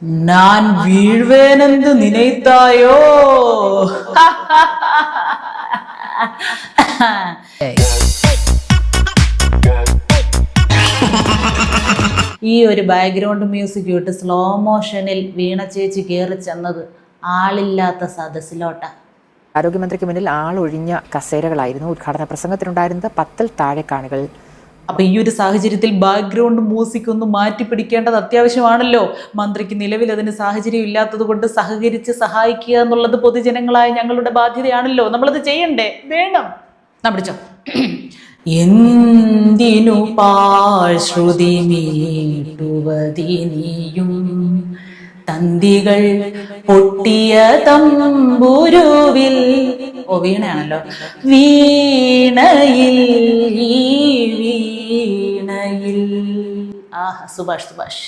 நான் வீழ்வேனென்று நினைத்தாயோ? ഈ ഒരു ബാക്ക്ഗ്രൗണ്ട് മ്യൂസിക് ഇട്ട് സ്ലോ മോഷനിൽ വീണ ചേച്ചി കയറി ചെന്നത് ആളില്ലാത്ത സദസ്സിലോട്ടാ. ആരോഗ്യമന്ത്രിക്ക് മുന്നിൽ ആളൊഴിഞ്ഞ കസേരകളായിരുന്നു ഉദ്ഘാടന പ്രസംഗത്തിനുണ്ടായിരുന്നത്. 10-ൽ താഴെ കാണികൾ. അപ്പൊ ഈ ഒരു സാഹചര്യത്തിൽ ബാക്ക്ഗ്രൗണ്ട് മ്യൂസിക് ഒന്ന് മാറ്റി പിടിക്കേണ്ടത് അത്യാവശ്യമാണല്ലോ. മന്ത്രിക്ക് നിലവിൽ അതിന് സാഹചര്യം ഇല്ലാത്തത് കൊണ്ട് സഹകരിച്ച് സഹായിക്കുക എന്നുള്ളത് പൊതുജനങ്ങളായ ഞങ്ങളുടെ ബാധ്യതയാണല്ലോ. നമ്മളത് ചെയ്യണ്ടേ? വേണം. പിടിച്ചോ. എന്തിനു പാഴ്ശ്രുതി മീട്ടുവതിനിയും തന്തികൾ പൊട്ടിയ തമ്പുരുവിൽ. ഓ, വീണയാണല്ലോ. വീണയിൽ വീണയിൽ. ആഹ്, സുഭാഷ്.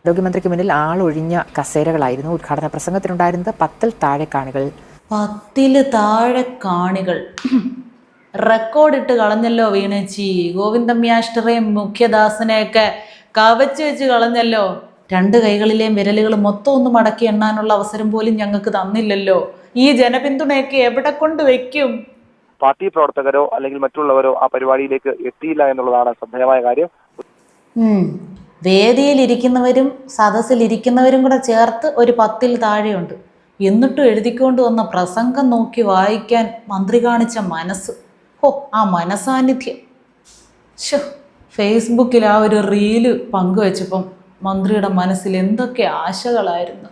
ആരോഗ്യമന്ത്രിക്ക് മുന്നിൽ ആളൊഴിഞ്ഞ കസേരകളായിരുന്നു ഉദ്ഘാടന പ്രസംഗത്തിനുണ്ടായിരുന്നത്. 10-ൽ താഴെ കാണികൾ. 10-ൽ താഴെ കാണികൾ. റെക്കോർഡിട്ട് കളഞ്ഞല്ലോ വീണേച്ചി. ഗോവിന്ദമ്യാഷ്ടറേയും മുഖ്യദാസനെയൊക്കെ കവച്ച് വെച്ച് കളഞ്ഞല്ലോ. 2 കൈകളിലെയും വിരലുകൾ മൊത്തം ഒന്ന് മടക്കി എണ്ണാനുള്ള അവസരം പോലും ഞങ്ങൾക്ക് തന്നില്ലല്ലോ. ഈ ജനപിന്തുണയൊക്കെ എവിടെ കൊണ്ട് വെക്കും? പാർട്ടി പ്രവർത്തകരോ അല്ലെങ്കിൽ മറ്റുള്ളവരോ ആ പരിപാടിയിലേക്ക് എത്തിയില്ല എന്നുള്ളതാണ് ശ്രദ്ധേയമായ കാര്യം. വേദിയിലിരിക്കുന്നവരും സദസ്സിലിരിക്കുന്നവരും കൂടെ ചേർത്ത് ഒരു 10-ൽ താഴെയുണ്ട്. എന്നിട്ടും എഴുതിക്കൊണ്ട് വന്ന പ്രസംഗം നോക്കി വായിക്കാൻ മന്ത്രി കാണിച്ച മനസ്സ്, ആ മനസാന്നിധ്യം. ഫേസ്ബുക്കിൽ ആ ഒരു റീല് പങ്കുവെച്ചപ്പം മന്ത്രിയുടെ മനസ്സിൽ എന്തൊക്കെ ആശകളായിരുന്നു.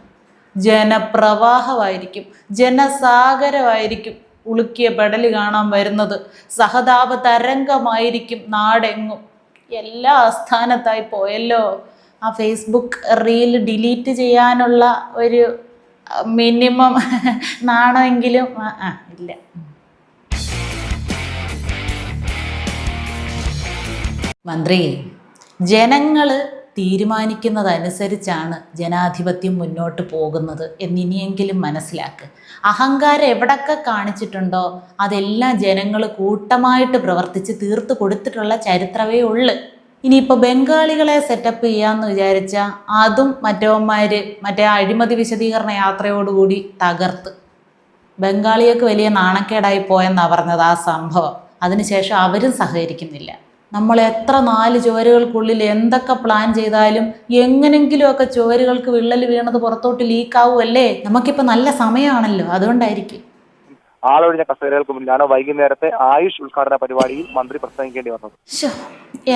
ജനപ്രവാഹമായിരിക്കും, ജനസാഗരമായിരിക്കും ഉളുക്കിയ പെടല് കാണാൻ വരുന്നത്. സഹതാപ തരംഗമായിരിക്കും നാടെങ്ങും. എല്ലാ ആസ്ഥാനത്തായി പോയല്ലോ. ആ ഫേസ്ബുക്ക് റീൽ ഡിലീറ്റ് ചെയ്യാനുള്ള ഒരു മിനിമം നാണമെങ്കിലും ഇല്ല. മന്ത്രി, ജനങ്ങൾ തീരുമാനിക്കുന്നതനുസരിച്ചാണ് ജനാധിപത്യം മുന്നോട്ട് പോകുന്നത് എന്നിനിയെങ്കിലും മനസ്സിലാക്ക്. അഹങ്കാരം എവിടൊക്കെ കാണിച്ചിട്ടുണ്ടോ അതെല്ലാം ജനങ്ങൾ കൂട്ടമായിട്ട് പ്രവർത്തിച്ച് തീർത്തു കൊടുത്തിട്ടുള്ള ചരിത്രമേ ഉള്ളു. ഇനിയിപ്പോൾ ബംഗാളികളെ സെറ്റപ്പ് ചെയ്യാമെന്ന് വിചാരിച്ചാൽ അതും മറ്റേ അഴിമതി വിശദീകരണ യാത്രയോടുകൂടി തകർത്ത്. ബംഗാളികൾക്ക് വലിയ നാണക്കേടായി പോയെന്നാണ് പറഞ്ഞത് ആ സംഭവം. അതിനുശേഷം അവരും സഹകരിക്കുന്നില്ല. നമ്മൾ എത്ര 4 ചുവരുകൾക്കുള്ളിൽ എന്തൊക്കെ പ്ലാൻ ചെയ്താലും എങ്ങനെങ്കിലുമൊക്കെ ചുവരുകൾക്ക് വിള്ളൽ വീണത് പുറത്തോട്ട് ലീക്കാവുമല്ലേ. നമുക്കിപ്പോൾ നല്ല സമയമാണല്ലോ, അതുകൊണ്ടായിരിക്കും. ആളൊഴിഞ്ഞ കസേരകൾക്ക് മുന്നിലാണ് വൈകുന്നേരത്തെ ആയുഷ് ഉദ്ഘാടന പരിപാടിയിൽ മന്ത്രി പ്രസംഗിക്കേണ്ടി വന്നത്.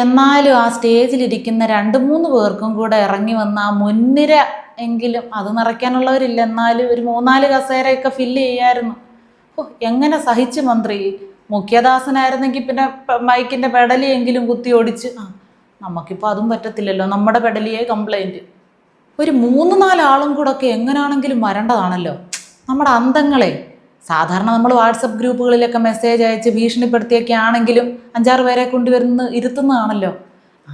എന്നാലും ആ സ്റ്റേജിലിരിക്കുന്ന 2-3 പേർക്കും കൂടെ ഇറങ്ങി വന്ന ആ മുൻനിര എങ്കിലും അത് നിറയ്ക്കാനുള്ളവരില്ല. എന്നാലും ഒരു 3-4 കസേരയൊക്കെ ഫില്ല് ചെയ്യായിരുന്നു. എങ്ങനെ സഹിച്ചു മന്ത്രി? മുഖ്യദാസനായിരുന്നെങ്കിൽ പിന്നെ മൈക്കിൻ്റെ പെടലിയെങ്കിലും കുത്തി ഓടിച്ച്. നമുക്കിപ്പോൾ അതും പറ്റത്തില്ലല്ലോ, നമ്മുടെ പെടലിയെ കംപ്ലൈൻറ്റ്. ഒരു 3-4 ആളും കൂടെ ഒക്കെ എങ്ങനെയാണെങ്കിലും വരേണ്ടതാണല്ലോ. നമ്മുടെ അന്തങ്ങളെ സാധാരണ നമ്മൾ വാട്സപ്പ് ഗ്രൂപ്പുകളിലൊക്കെ മെസ്സേജ് അയച്ച് ഭീഷണിപ്പെടുത്തിയൊക്കെ ആണെങ്കിലും 5-6 പേരെ ഇരുത്തുന്നതാണല്ലോ.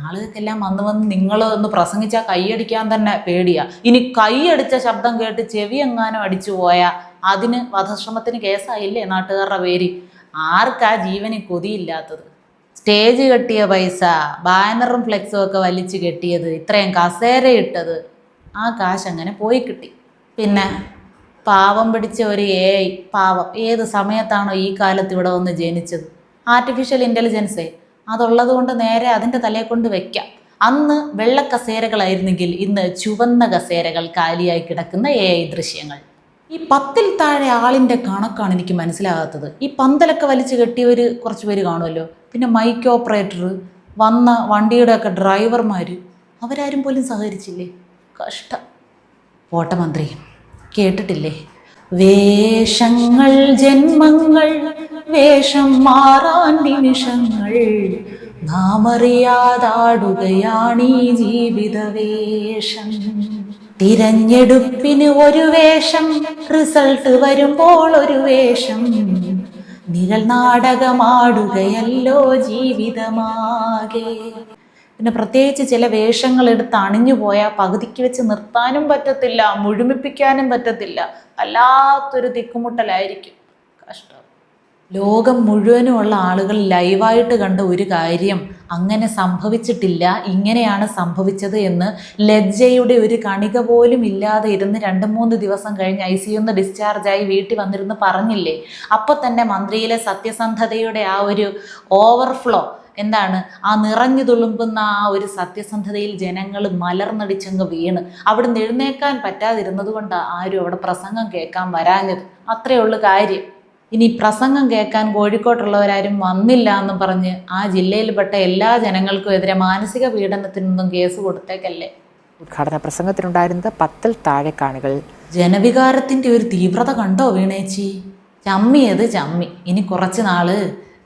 ആളുകൾക്കെല്ലാം വന്ന് നിങ്ങൾ ഒന്ന് പ്രസംഗിച്ചാൽ കൈയടിക്കാൻ തന്നെ പേടിയാ. ഇനി കൈയടിച്ച ശബ്ദം കേട്ട് ചെവി എങ്ങാനും അടിച്ചു പോയാൽ അതിന് വധശ്രമത്തിന് കേസായില്ലേ നാട്ടുകാരുടെ പേര്. ആർക്കാ ജീവന് കൊതിയില്ലാത്തത്? സ്റ്റേജ് കെട്ടിയ പൈസ, ബാനറും ഫ്ലെക്സും ഒക്കെ വലിച്ചു കെട്ടിയത്, ഇത്രയും കസേര ഇട്ടത്, ആ കാശ് അങ്ങനെ പോയി കിട്ടി. പിന്നെ പാവം പിടിച്ച ഒരു AI, പാവം ഏത് സമയത്താണോ ഈ കാലത്ത് ഇവിടെ വന്ന് ജനിച്ചത്? ആർട്ടിഫിഷ്യൽ ഇൻ്റലിജൻസേ അതുള്ളത് കൊണ്ട് നേരെ അതിൻ്റെ തലയെ കൊണ്ട് വെക്കാം. അന്ന് വെള്ളക്കസേരകളായിരുന്നെങ്കിൽ ഇന്ന് ചുവന്ന കസേരകൾ കാലിയായി കിടക്കുന്ന AI ദൃശ്യങ്ങൾ. ഈ 10-ൽ താഴെ ആളിൻ്റെ കണക്കാണ് എനിക്ക് മനസ്സിലാകാത്തത്. ഈ പന്തലൊക്കെ വലിച്ചു കെട്ടിയവർ കുറച്ച് പേര് കാണുമല്ലോ. പിന്നെ മൈക്ക് ഓപ്പറേറ്റർ, വന്ന വണ്ടിയുടെയൊക്കെ ഡ്രൈവർമാർ, അവരാരും പോലും സഹകരിച്ചില്ലേ. കഷ്ടം. ഓട്ടമന്ത്രി കേട്ടിട്ടില്ലേ? വേഷങ്ങൾ ജന്മങ്ങൾ, വേഷം മാറാൻ നിമിഷങ്ങൾ, നാം അറിയാതാടുകയാണീ ജീവിത വേഷം. തിരഞ്ഞെടുപ്പിന് ഒരു വേഷം, റിസൾട്ട് വരുമ്പോൾ ഒരു വേഷം, നിഴൽ നാടകമാടുകയല്ലോ ജീവിതമാകെ. പിന്നെ പ്രത്യേകിച്ച് ചില വേഷങ്ങൾ എടുത്ത് അണിഞ്ഞു പോയാൽ പകുതിക്ക് വെച്ച് നിർത്താനും പറ്റത്തില്ല, മുഴുമിപ്പിക്കാനും പറ്റത്തില്ല. വല്ലാത്തൊരു തിക്കുമുട്ടലായിരിക്കും. കഷ്ടം. ലോകം മുഴുവനുമുള്ള ആളുകൾ ലൈവായിട്ട് കണ്ട ഒരു കാര്യം അങ്ങനെ സംഭവിച്ചിട്ടില്ല, ഇങ്ങനെയാണ് സംഭവിച്ചത് എന്ന് ലജ്ജയുടെ ഒരു കണിക പോലും ഇല്ലാതെ ഇരുന്ന് 2-3 ദിവസം കഴിഞ്ഞ് ICUന്ന് ഡിസ്ചാർജായി വീട്ടിൽ വന്നിരുന്ന് പറഞ്ഞില്ലേ? അപ്പോൾ തന്നെ മന്ത്രിയിലെ സത്യസന്ധതയുടെ ആ ഒരു ഓവർഫ്ലോ എന്താണ്, ആ നിറഞ്ഞു തുളുമ്പുന്ന ആ ഒരു സത്യസന്ധതയിൽ ജനങ്ങൾ മലർന്നടിച്ചങ്ങ് വീണ് അവിടുന്ന് എഴുന്നേക്കാൻ പറ്റാതിരുന്നത് കൊണ്ടാണ് ആരും അവിടെ പ്രസംഗം കേൾക്കാൻ വരാഞ്ഞത്. അത്രയേ ഉള്ളൂ കാര്യം. ഇനി പ്രസംഗം കേൾക്കാൻ കോഴിക്കോട്ടുള്ളവരാരും വന്നില്ല എന്ന് പറഞ്ഞ് ആ ജില്ലയിൽപ്പെട്ട എല്ലാ ജനങ്ങൾക്കും എതിരെ മാനസിക പീഡനത്തിനൊന്നും കേസ് കൊടുത്തേക്കല്ലേ. ഉദ്ഘാടന പ്രസംഗത്തിനുണ്ടായിരുന്നത് 10-ൽ താഴെ കാണികൾ. ജനവികാരത്തിൻ്റെ ഒരു തീവ്രത കണ്ടോ വീണേച്ചി? ചമ്മിയത് ചമ്മി. ഇനി കുറച്ച് നാള്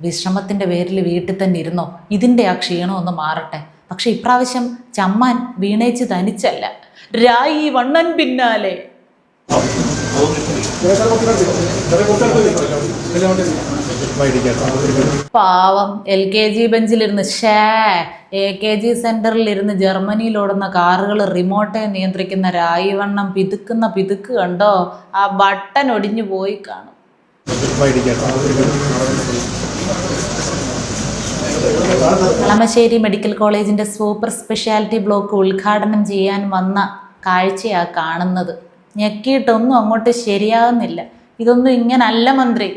വിശ്രമത്തിൻ്റെ പേരിൽ വീട്ടിൽ തന്നെ ഇരുന്നോ, ഇതിൻ്റെ ആ ക്ഷീണം ഒന്ന് മാറട്ടെ. പക്ഷെ ഇപ്രാവശ്യം ചമ്മാൻ വീണേച്ചി തനിച്ചല്ല, രായി വണ്ണൻ പിന്നാലെ. പാവം LKG ബെഞ്ചിലിരുന്ന് AKG സെന്ററിൽ ഇരുന്ന് ജർമ്മനിയിൽ ഓടുന്ന കാറുകൾ റിമോട്ടെ നിയന്ത്രിക്കുന്ന രായിവണ്ണം പിതുക്കുന്ന പിതുക്ക് കണ്ടോ? ആ ബട്ടൺ ഒടിഞ്ഞു പോയി കാണും. കളമശ്ശേരി മെഡിക്കൽ കോളേജിന്റെ സൂപ്പർ സ്പെഷ്യാലിറ്റി ബ്ലോക്ക് ഉദ്ഘാടനം ചെയ്യാൻ വന്ന കാഴ്ചയാ കാണുന്നത്. ഞെക്കിയിട്ടൊന്നും അങ്ങോട്ട് ശരിയാകുന്നില്ല. ഇതൊന്നും ഇങ്ങനല്ല മന്ത്രി.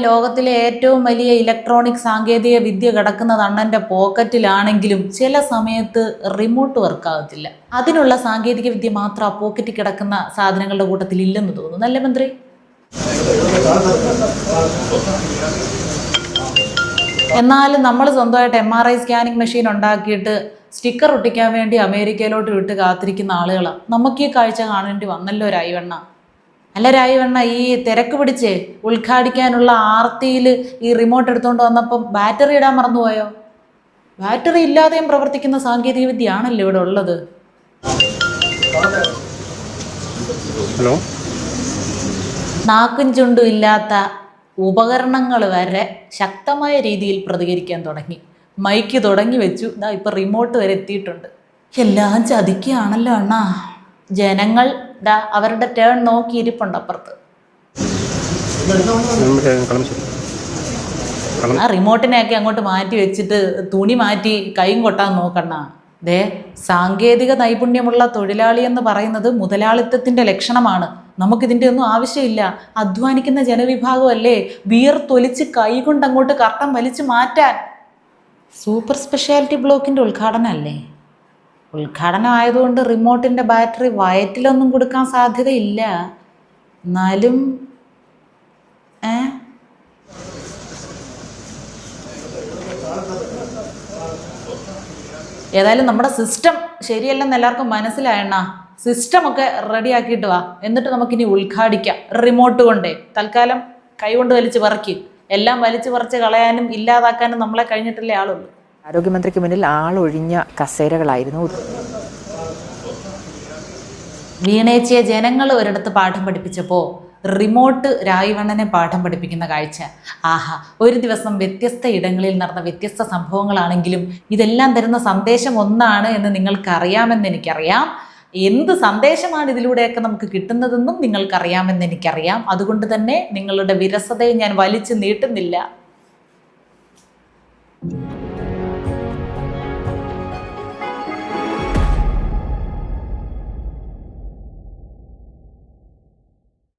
ലോകത്തിലെ ഏറ്റവും വലിയ ഇലക്ട്രോണിക് സാങ്കേതിക വിദ്യ കിടക്കുന്നത് അണ്ണൻ്റെ പോക്കറ്റിലാണെങ്കിലും ചില സമയത്ത് റിമോട്ട് വർക്കാകത്തില്ല. അതിനുള്ള സാങ്കേതിക വിദ്യ മാത്രം ആ പോക്കറ്റിൽ കിടക്കുന്ന സാധനങ്ങളുടെ കൂട്ടത്തിൽ ഇല്ലെന്ന് തോന്നുന്നു, അല്ലേ മന്ത്രി? എന്നാലും നമ്മൾ സ്വന്തമായിട്ട് MRI സ്കാനിങ് മെഷീൻ ഉണ്ടാക്കിയിട്ട് സ്റ്റിക്കർ ഒട്ടിക്കാൻ വേണ്ടി അമേരിക്കയിലോട്ട് വിട്ട് കാത്തിരിക്കുന്ന ആളുകളാണ്. നമുക്ക് ഈ കാഴ്ച കാണേണ്ടി വന്നല്ലോ രായിവണ്ണ. അല്ല രായിവണ്ണ, ഈ തിരക്ക് പിടിച്ച് ഉദ്ഘാടിക്കാനുള്ള ആർത്തിയിൽ ഈ റിമോട്ട് എടുത്തുകൊണ്ട് വന്നപ്പം ബാറ്ററി ഇടാൻ മറന്നുപോയോ? ബാറ്ററി ഇല്ലാതെയും പ്രവർത്തിക്കുന്ന സാങ്കേതിക വിദ്യയാണല്ലോ ഇവിടെ ഉള്ളത്. ഹലോ. നാക്കും ചുണ്ടും ഇല്ലാത്ത ഉപകരണങ്ങൾ വരെ ശക്തമായ രീതിയിൽ പ്രതികരിക്കാൻ തുടങ്ങി. മൈക്ക് തുടങ്ങി വെച്ചു, ഇപ്പം റിമോട്ട് വരെ എത്തിയിട്ടുണ്ട്. എല്ലാം ചതിക്കുകയാണല്ലോ അണ്ണാ. ജനങ്ങൾ അവരുടെ ടേൺ നോക്കി ഇരിപ്പുണ്ട് അപ്പുറത്ത്. ആ റിമോട്ടിനെയൊക്കെ അങ്ങോട്ട് മാറ്റി വെച്ചിട്ട് തുണി മാറ്റി കൈയും കൊട്ടാൻ നോക്കണ്ണ. സാങ്കേതിക നൈപുണ്യമുള്ള തൊഴിലാളി എന്ന് പറയുന്നത് മുതലാളിത്തത്തിൻ്റെ ലക്ഷണമാണ്. നമുക്കിതിൻ്റെ ഒന്നും ആവശ്യമില്ല. അധ്വാനിക്കുന്ന ജനവിഭാഗമല്ലേ, വിയർത്തൊലിച്ച് കൈ കൊണ്ട് അങ്ങോട്ട് കർട്ടൻ വലിച്ചു മാറ്റാൻ. സൂപ്പർ സ്പെഷ്യാലിറ്റി ബ്ലോക്കിൻ്റെ ഉദ്ഘാടനമല്ലേ? ഉദ്ഘാടനം ആയതുകൊണ്ട് റിമോട്ടിൻ്റെ ബാറ്ററി വയറ്റിലൊന്നും കൊടുക്കാൻ സാധ്യതയില്ല. എന്നാലും ഏതായാലും നമ്മുടെ സിസ്റ്റം ശരിയല്ലെന്ന് എല്ലാവർക്കും മനസ്സിലായണ്ണ. സിസ്റ്റമൊക്കെ റെഡിയാക്കിയിട്ട് വാ, എന്നിട്ട് നമുക്കിനി ഉദ്ഘാടിക്കാം റിമോട്ട് കൊണ്ടേ. തൽക്കാലം കൈകൊണ്ട് വലിച്ച് പറിക്കും. എല്ലാം വലിച്ചു പറിച്ച് കളയാനും ഇല്ലാതാക്കാനും നമ്മളെ കഴിഞ്ഞിട്ടല്ലേ ആളുള്ളൂ. ആരോഗ്യമന്ത്രിക്ക് മുന്നിൽ ആളൊഴിഞ്ഞ കസേരകളായിരുന്നു. വീണേച്ചിയെ ജനങ്ങൾ ഒരിടത്ത് പാഠം പഠിപ്പിച്ചപ്പോൾ റിമോട്ട് രായിവണ്ണനെ പാഠം പഠിപ്പിക്കുന്ന കാഴ്ച. ആഹാ, ഒരു ദിവസം വ്യത്യസ്ത ഇടങ്ങളിൽ നടന്ന വ്യത്യസ്ത സംഭവങ്ങളാണെങ്കിലും ഇതെല്ലാം തരുന്ന സന്ദേശം ഒന്നാണ് എന്ന് നിങ്ങൾക്കറിയാമെന്ന് എനിക്കറിയാം. എന്ത് സന്ദേശമാണ് ഇതിലൂടെയൊക്കെ നമുക്ക് കിട്ടുന്നതെന്നും നിങ്ങൾക്കറിയാമെന്ന് എനിക്കറിയാം. അതുകൊണ്ട് തന്നെ നിങ്ങളുടെ വിരസതയെ ഞാൻ വലിച്ചു നീട്ടുന്നില്ല.